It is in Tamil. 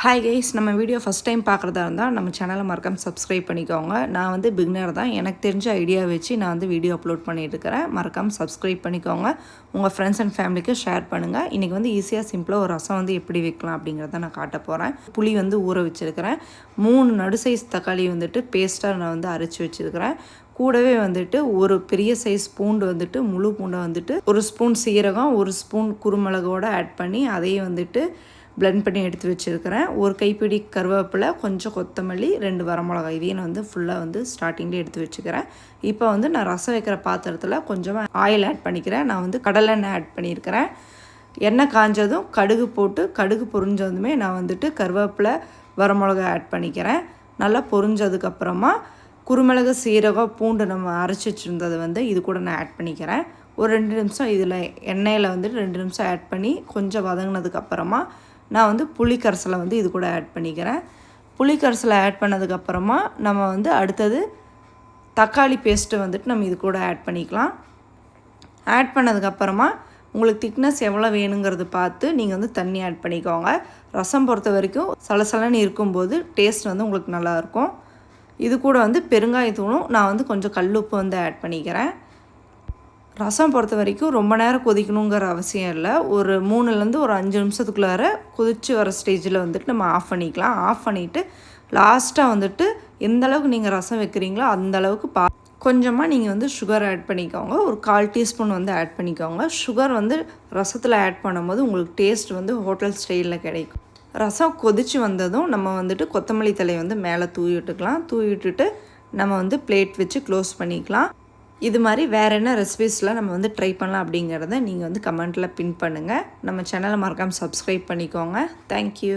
ஹாய் கைஸ், நம்ம வீடியோ ஃபஸ்ட் டைம் பார்க்குறதா இருந்தால் நம்ம சேனலை மறக்காமல் சப்ஸ்கிரைப் பண்ணிக்கோங்க. நான் வந்து பிகினர் தான். எனக்கு தெரிஞ்ச ஐடியா வச்சு நான் வந்து வீடியோ அப்லோட் பண்ணிட்டு இருக்கிறேன். மறக்காமல் சப்ஸ்கிரைப் பண்ணிக்கோங்க. உங்கள் ஃப்ரெண்ட்ஸ் அண்ட் ஃபேமிலிக்கு ஷேர் பண்ணுங்கள். இன்றைக்கி வந்து ஈஸியாக சிம்பிளாக ஒரு ரசம் வந்து எப்படி வைக்கலாம் அப்படிங்கிறத நான் காட்ட போகிறேன். புளி வந்து ஊற வச்சுருக்கிறேன். 3 நடு சைஸ் தக்காளி வந்துட்டு பேஸ்ட்டாக நான் வந்து அரைச்சி வச்சுருக்கிறேன். கூடவே வந்துட்டு ஒரு பெரிய சைஸ் பூண்டு வந்துட்டு முழு பூண்டை வந்துட்டு ஒரு ஸ்பூன் சீரகம், ஒரு ஸ்பூன் குருமிளகோடு ஆட் பண்ணி அதையும் வந்துட்டு பிளெண்ட் பண்ணி எடுத்து வச்சுருக்கிறேன். ஒரு கைப்பிடி கருவேப்பிலை, கொஞ்சம் கொத்தமல்லி, 2 வரமிளகாய் இதையும் நான் வந்து ஃபுல்லாக வந்து ஸ்டார்டிங்லேயே எடுத்து வச்சுக்கிறேன். இப்போ வந்து நான் ரசம் வைக்கிற பாத்திரத்தில் கொஞ்சமாக ஆயில் ஆட் பண்ணிக்கிறேன். நான் வந்து கடலெண்ணெய் ஆட் பண்ணியிருக்கிறேன். எண்ணெய் காஞ்சதும் கடுகு போட்டு கடுகு பொரிஞ்சதுமே நான் வந்துட்டு கருவேப்பிலை, வரமிளகாய் ஆட் பண்ணிக்கிறேன். நல்லா பொரிஞ்சதுக்கப்புறமா குருமிளகு, சீரகம், பூண்டு நம்ம அரைச்சி வச்சுருந்தது வந்து இது கூட நான் ஆட் பண்ணிக்கிறேன். ஒரு 2 நிமிஷம் இதில் எண்ணெயில் வந்துட்டு 2 நிமிஷம் ஆட் பண்ணி கொஞ்சம் வதங்கினதுக்கப்புறமா நான் வந்து புளி கரைசலை வந்து இது கூட ஆட் பண்ணிக்கிறேன். புளி கரைசலை ஆட் பண்ணதுக்கப்புறமா நம்ம வந்து அடுத்தது தக்காளி பேஸ்ட்டு வந்துட்டு நம்ம இது கூட ஆட் பண்ணிக்கலாம். ஆட் பண்ணதுக்கப்புறமா உங்களுக்கு திக்னஸ் எவ்வளோ வேணுங்கிறது பார்த்து நீங்கள் வந்து தண்ணி ஆட் பண்ணிக்கோங்க. ரசம் பொறுத்த வரைக்கும் சலசலன்னு இருக்கும்போது டேஸ்ட் வந்து உங்களுக்கு நல்லாயிருக்கும். இது கூட வந்து பெருங்காயத்தூளும் நான் வந்து கொஞ்சம் கல்லுப்பு வந்து ஆட் பண்ணிக்கிறேன். ரசம் பொறுத்த வரைக்கும் ரொம்ப நேரம் கொதிக்கணுங்கிற அவசியம் இல்லை. ஒரு 3லேருந்து ஒரு 5 நிமிஷத்துக்குள்ளார கொதித்து வர ஸ்டேஜில் வந்துட்டு நம்ம ஆஃப் பண்ணிக்கலாம். ஆஃப் பண்ணிவிட்டு லாஸ்ட்டாக வந்துட்டு எந்த அளவுக்கு நீங்கள் ரசம் வைக்கிறீங்களோ அந்தளவுக்கு கொஞ்சமாக நீங்கள் வந்து சுகர் ஆட் பண்ணிக்கோங்க. ஒரு 1/4 டீஸ்பூன் வந்து ஆட் பண்ணிக்கோங்க. சுகர் வந்து ரசத்தில் ஆட் பண்ணும்போது உங்களுக்கு டேஸ்ட் வந்து ஹோட்டல் ஸ்டைலில் கிடைக்கும். ரசம் கொதித்து வந்ததும் நம்ம வந்துட்டு கொத்தமல்லி தழையை வந்து மேலே தூவி விட்டுக்கலாம். தூவி விட்டுட்டு நம்ம வந்து பிளேட் வச்சு க்ளோஸ் பண்ணிக்கலாம். இது மாதிரி வேறு என்ன ரெசிபீஸ்லாம் நம்ம வந்து ட்ரை பண்ணலாம் அப்படிங்கிறத நீங்கள் வந்து கமெண்ட்டில் பின் பண்ணுங்கள். நம்ம சேனலை மறக்காமல் சப்ஸ்கிரைப் பண்ணிக்கோங்க. தேங்க்யூ.